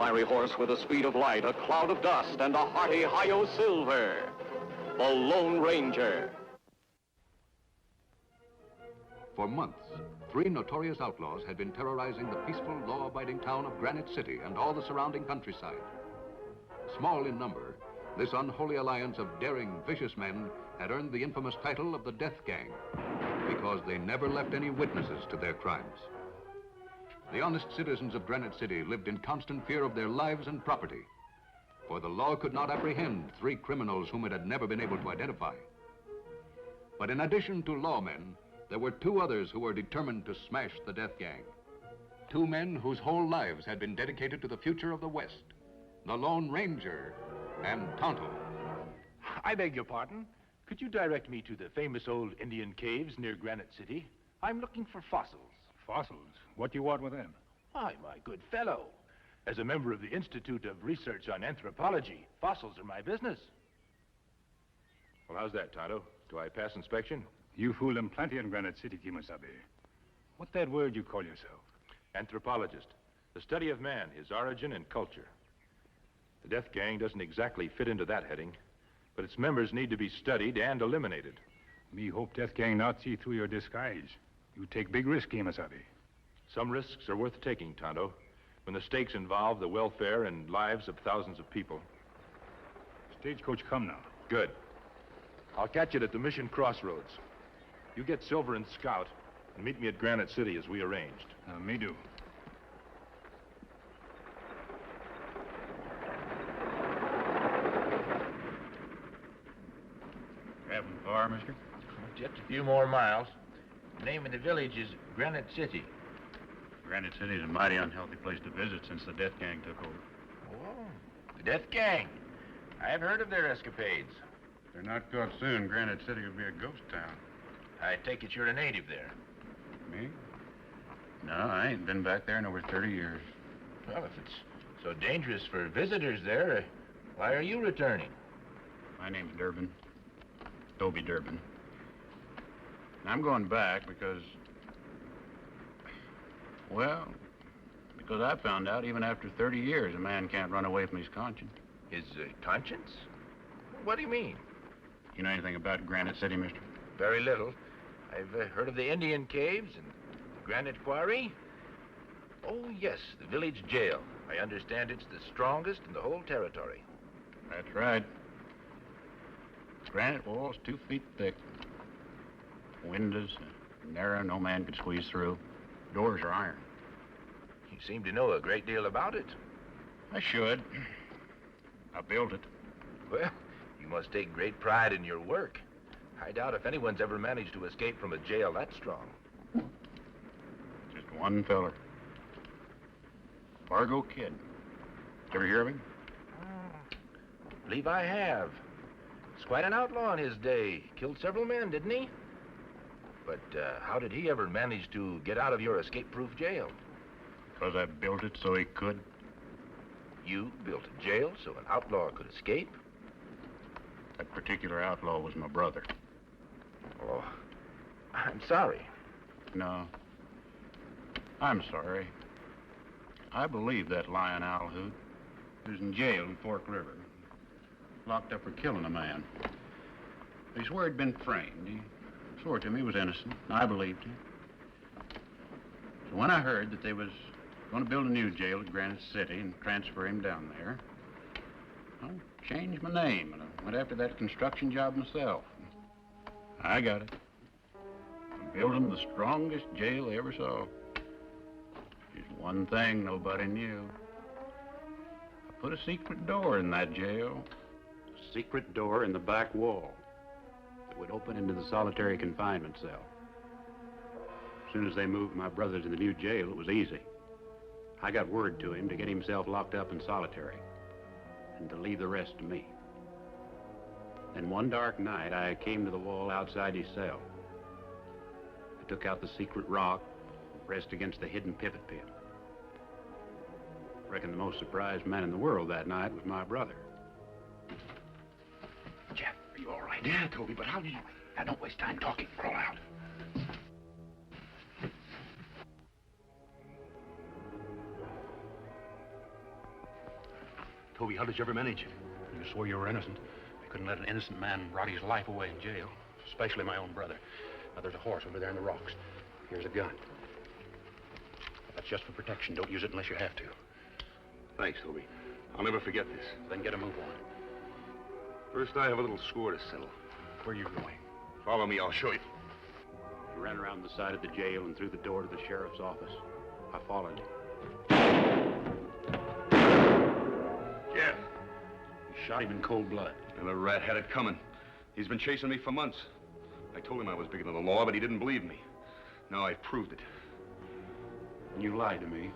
fiery horse with the speed of light, a cloud of dust, and a hearty hi-yo silver. The Lone Ranger. For months, 3 notorious outlaws had been terrorizing the peaceful, law-abiding town of Granite City and all the surrounding countryside. Small in number, this unholy alliance of daring, vicious men had earned the infamous title of the Death Gang because they never left any witnesses to their crimes. The honest citizens of Granite City lived in constant fear of their lives and property, for the law could not apprehend 3 criminals whom it had never been able to identify. But in addition to lawmen, there were 2 others who were determined to smash the Death Gang. 2 men whose whole lives had been dedicated to the future of the West, the Lone Ranger and Tonto. I beg your pardon. Could you direct me to the famous old Indian caves near Granite City? I'm looking for fossils. Fossils? What do you want with them? Why, my good fellow, as a member of the Institute of Research on Anthropology, fossils are my business. Well, how's that, Tonto? Do I pass inspection? You fool them plenty in Granite City, Kemo Sabe. What's that word you call yourself? Anthropologist. The study of man, his origin and culture. The Death Gang doesn't exactly fit into that heading, but its members need to be studied and eliminated. Me hope Death Gang not see through your disguise. You take big risk, Kemo Sabe. Some risks are worth taking, Tonto, when the stakes involve the welfare and lives of thousands of people. Stagecoach come now. Good. I'll catch it at the Mission Crossroads. You get Silver and Scout and meet me at Granite City as we arranged. Me do. Traveling far, mister? Just a few more miles. The name of the village is Granite City. Granite City's a mighty unhealthy place to visit since the Death Gang took over. Oh, the Death Gang. I've heard of their escapades. If they're not caught soon, Granite City will be a ghost town. I take it you're a native there. Me? No, I ain't been back there in over 30 years. Well, if it's so dangerous for visitors there, why are you returning? My name's Durbin. Toby Durbin. And I'm going back because I found out even after 30 years a man can't run away from his conscience. His conscience? What do you mean? You know anything about Granite City, mister? Very little. I've heard of the Indian caves and the Granite Quarry. Oh, yes, the village jail. I understand it's the strongest in the whole territory. That's right. Granite walls 2 feet thick. Windows narrow, no man could squeeze through. Doors are iron. You seem to know a great deal about it. I should. I built it. Well, you must take great pride in your work. I doubt if anyone's ever managed to escape from a jail that strong. Just one feller. Fargo Kid. Ever hear of him? Believe I have. He's quite an outlaw in his day. Killed several men, didn't he? But how did he ever manage to get out of your escape-proof jail? Because I built it so he could. You built a jail so an outlaw could escape? That particular outlaw was my brother. Oh, I'm sorry. No. I'm sorry. I believe that lying owl hoot. He was in jail in Fork River. Locked up for killing a man. He swore he'd been framed. He swore to me he was innocent. I believed him. So when I heard that they was going to build a new jail at Granite City and transfer him down there, I changed my name and I went after that construction job myself. I got it. I built him the strongest jail they ever saw. There's one thing nobody knew. I put a secret door in that jail. A secret door in the back wall that would open into the solitary confinement cell. As soon as they moved my brother to the new jail, it was easy. I got word to him to get himself locked up in solitary and to leave the rest to me. Then one dark night, I came to the wall outside his cell. I took out the secret rock, pressed against the hidden pivot pin. Reckon the most surprised man in the world that night was my brother. Jack, are you all right? Yeah, Toby, but how did you... Now, don't waste time talking. Crawl out. Toby, how did you ever manage? You swore you were innocent. I couldn't let an innocent man rot his life away in jail, especially my own brother. Now, there's a horse over there in the rocks. Here's a gun. That's just for protection. Don't use it unless you have to. Thanks, Toby. I'll never forget this. Then get a move on. First, I have a little score to settle. Where are you going? Follow me, I'll show you. He ran around the side of the jail and through the door to the sheriff's office. I followed him. Jeff. He shot him in cold blood. And the rat had it coming. He's been chasing me for months. I told him I was bigger than the law, but he didn't believe me. Now I've proved it. And you lied to me.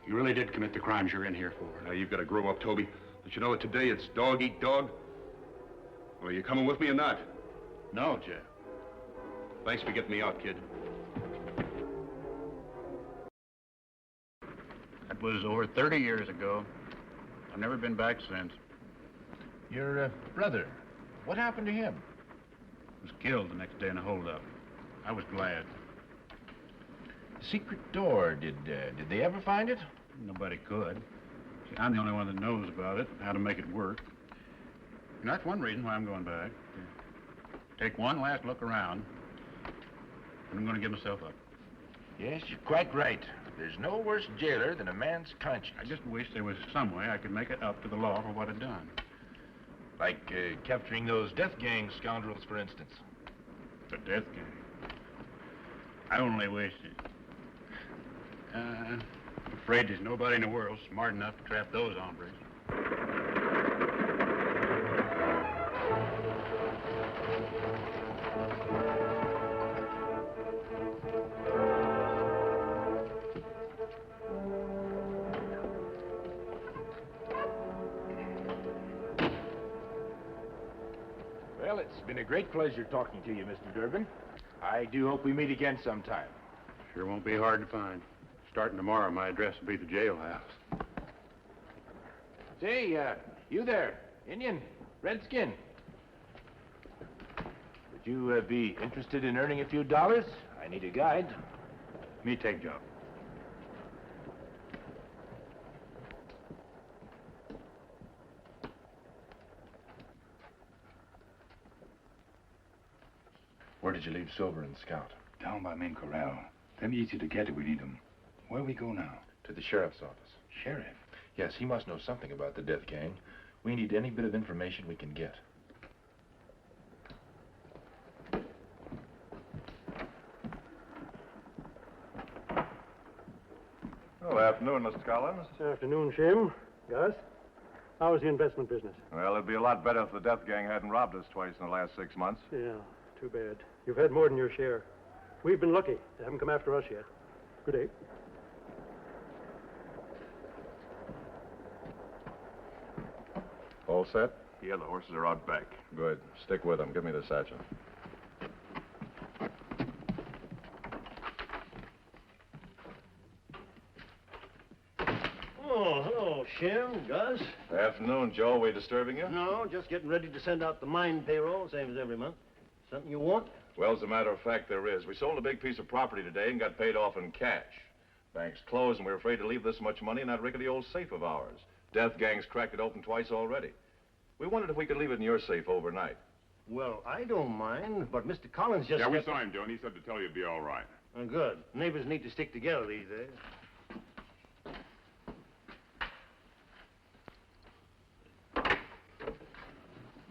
You really did commit the crimes you're in here for. Now you've got to grow up, Toby. Don't you know that today it's dog eat dog? Well, are you coming with me or not? No, Jeff. Thanks for getting me out, kid. That was over 30 years ago. I've never been back since. Your brother, what happened to him? He was killed the next day in a holdup. I was glad. The secret door, did they ever find it? Nobody could. See, I'm the only one that knows about it, how to make it work. And that's one reason why I'm going back. Take one last look around, and I'm going to give myself up. Yes, you're quite right. There's no worse jailer than a man's conscience. I just wish there was some way I could make it up to the law for what I'd done. Like capturing those death gang scoundrels, for instance. The death gang. I only wish it. I'm afraid there's nobody in the world smart enough to trap those hombres. Well, it's been a great pleasure talking to you, Mr. Durbin. I do hope we meet again sometime. Sure won't be hard to find. Starting tomorrow, my address will be the jailhouse. Say, you there, Indian, Redskin. Would you be interested in earning a few dollars? I need a guide. Me take job. Where did you leave Silver and Scout? Down by main corral. Them easy to get if we need them. Where we go now? To the sheriff's office. Sheriff? Yes, he must know something about the death gang. We need any bit of information we can get. Well, afternoon, Mr. Collins. Afternoon, Jim. Gus, how's the investment business? Well, it'd be a lot better if the death gang hadn't robbed us twice in the last 6 months. Yeah, too bad. You've had more than your share. We've been lucky. They haven't come after us yet. Good day. All set? Yeah, the horses are out back. Good. Stick with them. Give me the satchel. Oh, hello, Shim, Gus. Afternoon, Joe. We disturbing you? No, just getting ready to send out the mine payroll, same as every month. Something you want? Well, as a matter of fact, there is. We sold a big piece of property today and got paid off in cash. Bank's closed, and we're afraid to leave this much money in that rickety old safe of ours. Death gang's cracked it open twice already. We wondered if we could leave it in your safe overnight. Well, I don't mind, but Mr. Collins just... Yeah, we saw him, Joe, and he said to tell you it'd be all right. Oh, good. Neighbors need to stick together these days.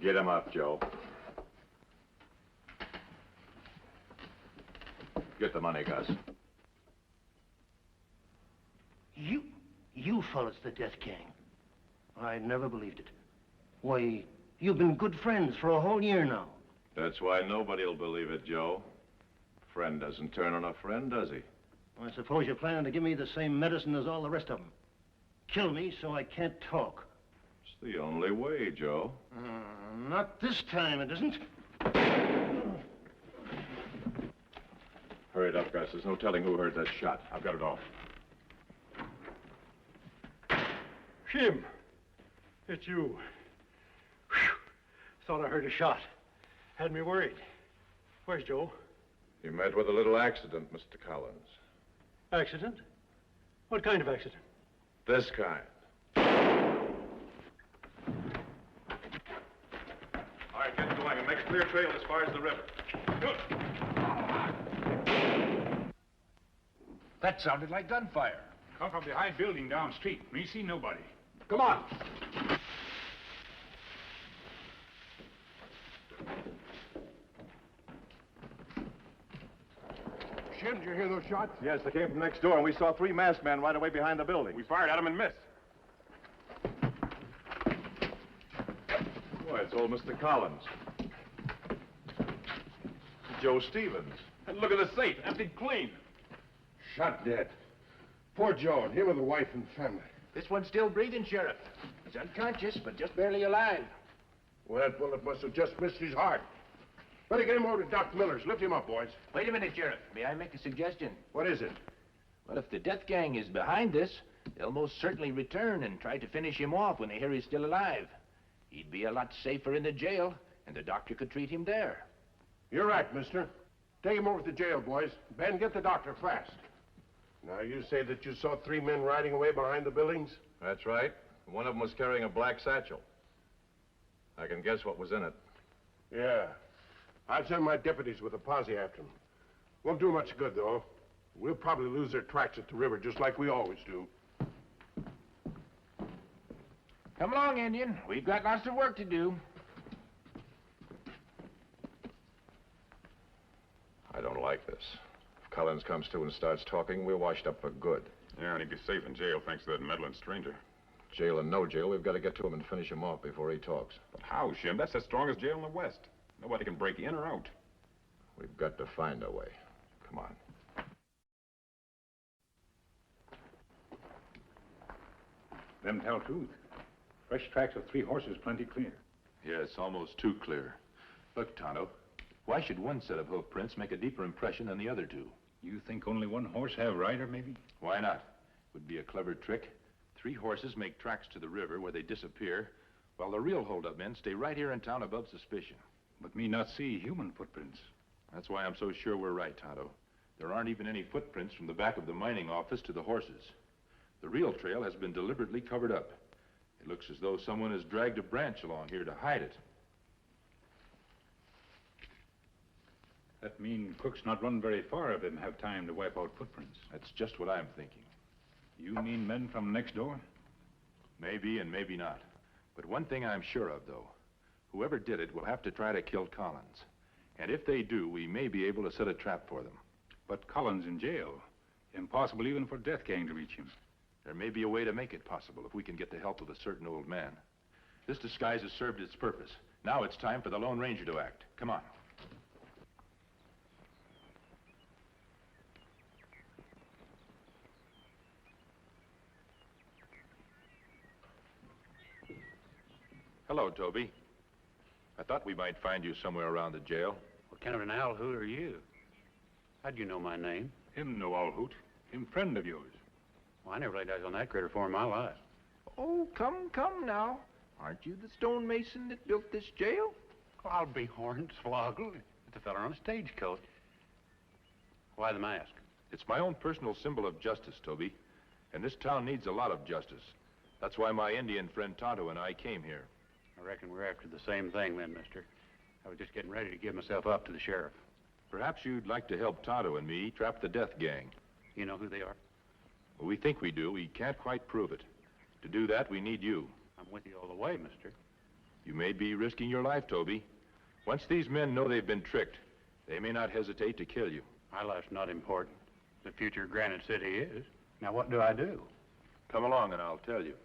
Get him up, Joe. Get the money, Gus. You fellas, the death gang. I never believed it. Why, you've been good friends for a whole year now. That's why nobody'll believe it, Joe. Friend doesn't turn on a friend, does he? I suppose you're planning to give me the same medicine as all the rest of them. Kill me so I can't talk. It's the only way, Joe. Not this time, it isn't. Hurry it up, Gus. There's no telling who heard that shot. I've got it all. Jim, it's you. Whew. Thought I heard a shot. Had me worried. Where's Joe? You met with a little accident, Mr. Collins. Accident? What kind of accident? This kind. clear trail as far as the river. That sounded like gunfire. Come from the high building down street. Me see nobody. Come on. Jim, did you hear those shots? Yes, they came from next door, and we saw 3 masked men right away behind the building. We fired at them and missed. Boy, it's old Mr. Collins. Joe Stevens. And look at the safe, emptied clean. Shot dead. Poor Joe, and him with a wife and family. This one's still breathing, Sheriff. He's unconscious, but just barely alive. Well, that bullet must have just missed his heart. Better get him over to Doc Miller's. Lift him up, boys. Wait a minute, Sheriff. May I make a suggestion? What is it? Well, if the death gang is behind this, they'll most certainly return and try to finish him off when they hear he's still alive. He'd be a lot safer in the jail, and the doctor could treat him there. You're right, mister. Take him over to jail, boys. Ben, get the doctor fast. Now, you say that you saw 3 men riding away behind the buildings? That's right. One of them was carrying a black satchel. I can guess what was in it. Yeah. I'll send my deputies with a posse after them. Won't do much good, though. We'll probably lose their tracks at the river, just like we always do. Come along, Indian. We've got lots of work to do. I don't like this. If Collins comes to and starts talking, we're washed up for good. Yeah, and he'd be safe in jail thanks to that meddling stranger. Jail and no jail, we've got to get to him and finish him off before he talks. But how, Shim? That's the strongest jail in the West. Nobody can break in or out. We've got to find a way. Come on. Them tell truth. Fresh tracks of 3 horses plenty clear. Yeah, it's almost too clear. Look, Tonto, why should one set of hoof prints make a deeper impression than the other 2? You think only one horse have rider, maybe? Why not? Would be a clever trick. 3 horses make tracks to the river where they disappear, while the real hold-up men stay right here in town above suspicion. But me not see human footprints. That's why I'm so sure we're right, Tonto. There aren't even any footprints from the back of the mining office to the horses. The real trail has been deliberately covered up. It looks as though someone has dragged a branch along here to hide it. That mean Cook's not run very far if them have time to wipe out footprints. That's just what I'm thinking. You mean men from next door? Maybe and maybe not. But one thing I'm sure of, though. Whoever did it will have to try to kill Collins. And if they do, we may be able to set a trap for them. But Collins in jail. Impossible even for death gang to reach him. There may be a way to make it possible if we can get the help of a certain old man. This disguise has served its purpose. Now it's time for the Lone Ranger to act. Come on. Hello, Toby. I thought we might find you somewhere around the jail. What kind of an owl hoot are you? How'd you know my name? Him no owl hoot. Him friend of yours. Well, I never laid eyes on that critter for in my life. Oh, come now. Aren't you the stonemason that built this jail? Well, I'll be hornswoggled. It's a fella on a stagecoach. Why the mask? It's my own personal symbol of justice, Toby. And this town needs a lot of justice. That's why my Indian friend Tonto and I came here. I reckon we're after the same thing then, mister. I was just getting ready to give myself up to the sheriff. Perhaps you'd like to help Tonto and me trap the death gang. You know who they are? Well, we think we do. We can't quite prove it. To do that, we need you. I'm with you all the way, mister. You may be risking your life, Toby. Once these men know they've been tricked, they may not hesitate to kill you. My life's not important. The future of Granite City is. Now, what do I do? Come along and I'll tell you.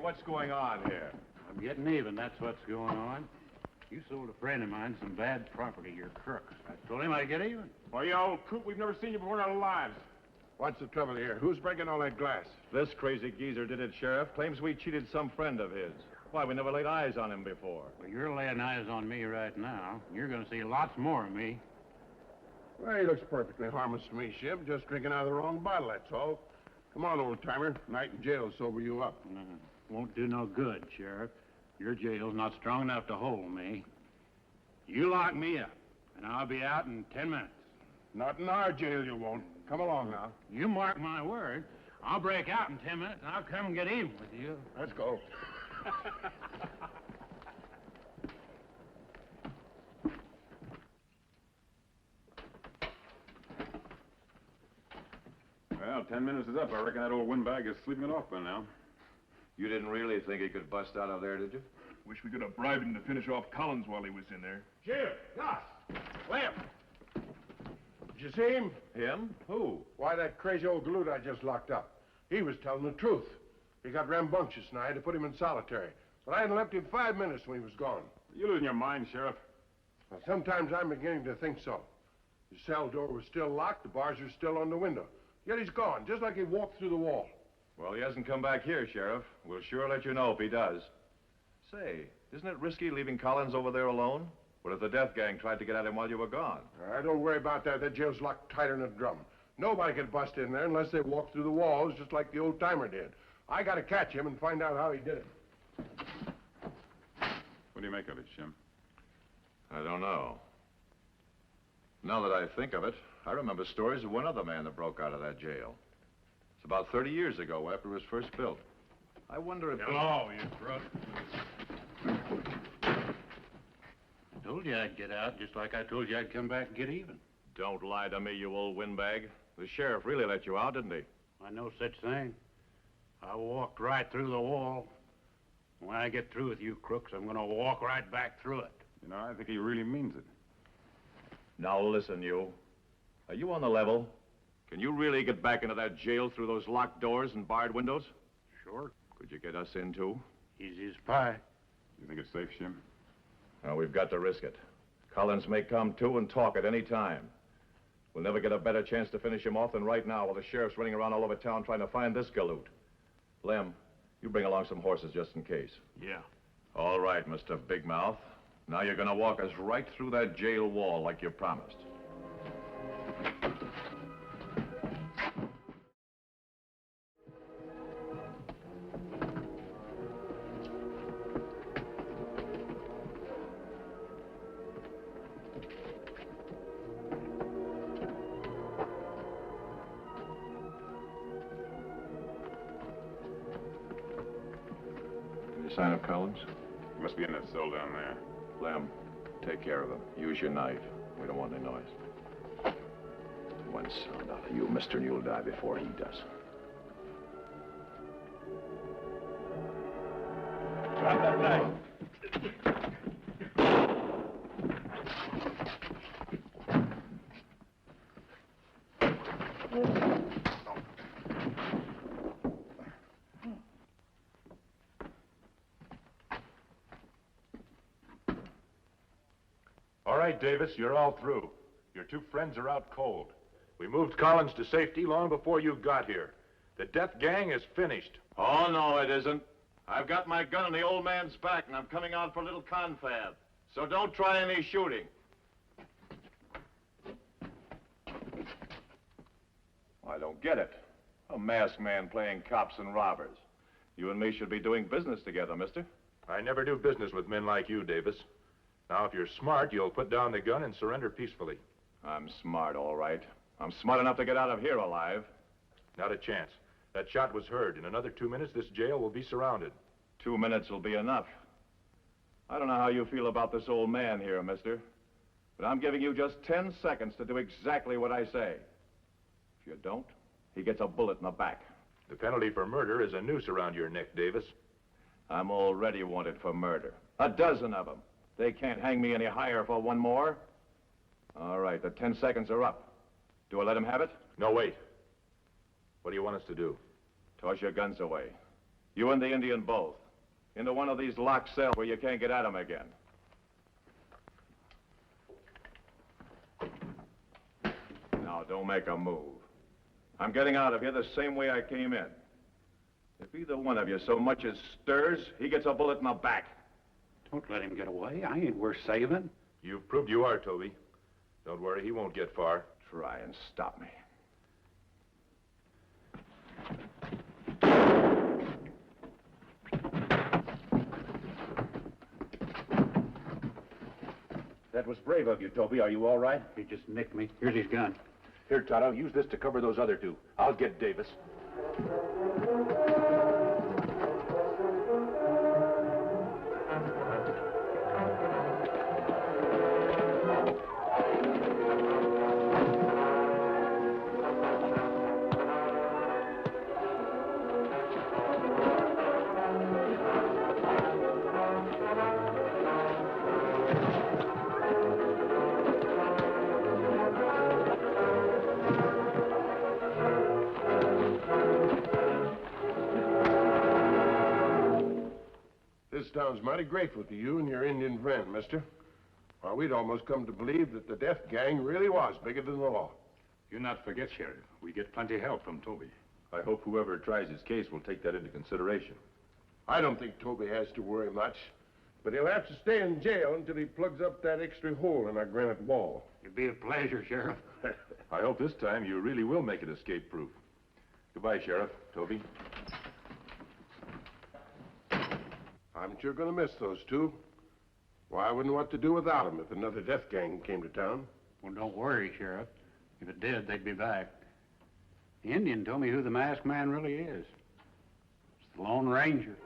What's going on here? I'm getting even, that's what's going on. You sold a friend of mine some bad property, you're crooks. I told him I'd get even. Why, you old coot, we've never seen you before in our lives. What's the trouble here? Who's breaking all that glass? This crazy geezer did it, Sheriff. Claims we cheated some friend of his. Why, we never laid eyes on him before. Well, you're laying eyes on me right now. You're going to see lots more of me. Well, he looks perfectly harmless to me, Shib. Just drinking out of the wrong bottle, that's all. Come on, old-timer. Night in jail will sober you up. Won't do no good, Sheriff. Your jail's not strong enough to hold me. You lock me up, and I'll be out in 10 minutes. Not in our jail, you won't. Come along now. You mark my word. I'll break out in 10 minutes, and I'll come and get even with you. Let's go. Well, 10 minutes is up. I reckon that old windbag is sleeping it off by now. You didn't really think he could bust out of there, did you? Wish we could have bribed him to finish off Collins while he was in there. Jim, Gus, Lamp. Did you see him? Him? Who? Why, that crazy old galoot I just locked up. He was telling the truth. He got rambunctious and I had to put him in solitary. But I hadn't left him 5 minutes when he was gone. You losing your mind, Sheriff? Well, sometimes I'm beginning to think so. His cell door was still locked, the bars are still on the window. Yet he's gone, just like he walked through the wall. Well, he hasn't come back here, Sheriff. We'll sure let you know if he does. Say, isn't it risky leaving Collins over there alone? What if the death gang tried to get at him while you were gone? Don't worry about that. That jail's locked tighter than a drum. Nobody could bust in there unless they walked through the walls just like the old timer did. I gotta catch him and find out how he did it. What do you make of it, Jim? I don't know. Now that I think of it, I remember stories of one other man that broke out of that jail. It's about 30 years ago, after it was first built. I wonder if... Hello, you crook. I told you I'd get out, just like I told you I'd come back and get even. Don't lie to me, you old windbag. The sheriff really let you out, didn't he? I know such thing. I walked right through the wall. When I get through with you crooks, I'm gonna walk right back through it. You know, I think he really means it. Now listen, you. Are you on the level? Can you really get back into that jail through those locked doors and barred windows? Sure. Could you get us in, too? Easy as pie. You think it's safe, Jim? Well, we've got to risk it. Collins may come, too, and talk at any time. We'll never get a better chance to finish him off than right now while the sheriff's running around all over town trying to find this galoot. Lem, you bring along some horses just in case. Yeah. All right, Mr. Big Mouth. Now you're gonna walk us right through that jail wall like you promised. Any sign of Collins? He must be in that cell down there. Lem, take care of him. Use your knife. We don't want any noise. One sound out of you, mister, and you'll die before he does. Drop that knife. All right, Davis, you're all through. Your two friends are out cold. We moved Collins to safety long before you got here. The death gang is finished. Oh, no, it isn't. I've got my gun in the old man's back, and I'm coming out for a little confab. So don't try any shooting. I don't get it. A masked man playing cops and robbers. You and me should be doing business together, mister. I never do business with men like you, Davis. Now, if you're smart, you'll put down the gun and surrender peacefully. I'm smart, all right. I'm smart enough to get out of here alive. Not a chance. That shot was heard. In another 2 minutes, this jail will be surrounded. 2 minutes will be enough. I don't know how you feel about this old man here, mister, but I'm giving you just 10 seconds to do exactly what I say. If you don't, he gets a bullet in the back. The penalty for murder is a noose around your neck, Davis. I'm already wanted for murder. A dozen of them. They can't hang me any higher for one more. All right, the 10 seconds are up. Do I let him have it? No, wait. What do you want us to do? Toss your guns away. You and the Indian both. Into one of these locked cells where you can't get at them again. Now, don't make a move. I'm getting out of here the same way I came in. If either one of you so much as stirs, he gets a bullet in the back. Don't let him get away. I ain't worth saving. You've proved you are, Toby. Don't worry, he won't get far. Try and stop me. That was brave of you, Toby. Are you all right? He just nicked me. Here's his gun. Here, Tonto, use this to cover those other two. I'll get Davis. This town's mighty grateful to you and your Indian friend, mister. Well, we'd almost come to believe that the death gang really was bigger than the law. You not forget, Sheriff. We get plenty help from Toby. I hope whoever tries his case will take that into consideration. I don't think Toby has to worry much, but he'll have to stay in jail until he plugs up that extra hole in our granite wall. It'd be a pleasure, Sheriff. I hope this time you really will make it escape-proof. Goodbye, Sheriff. Toby. I'm sure gonna miss those two. Well, I wouldn't know what to do without them if another death gang came to town. Well, don't worry, Sheriff. If it did, they'd be back. The Indian told me who the masked man really is. It's the Lone Ranger.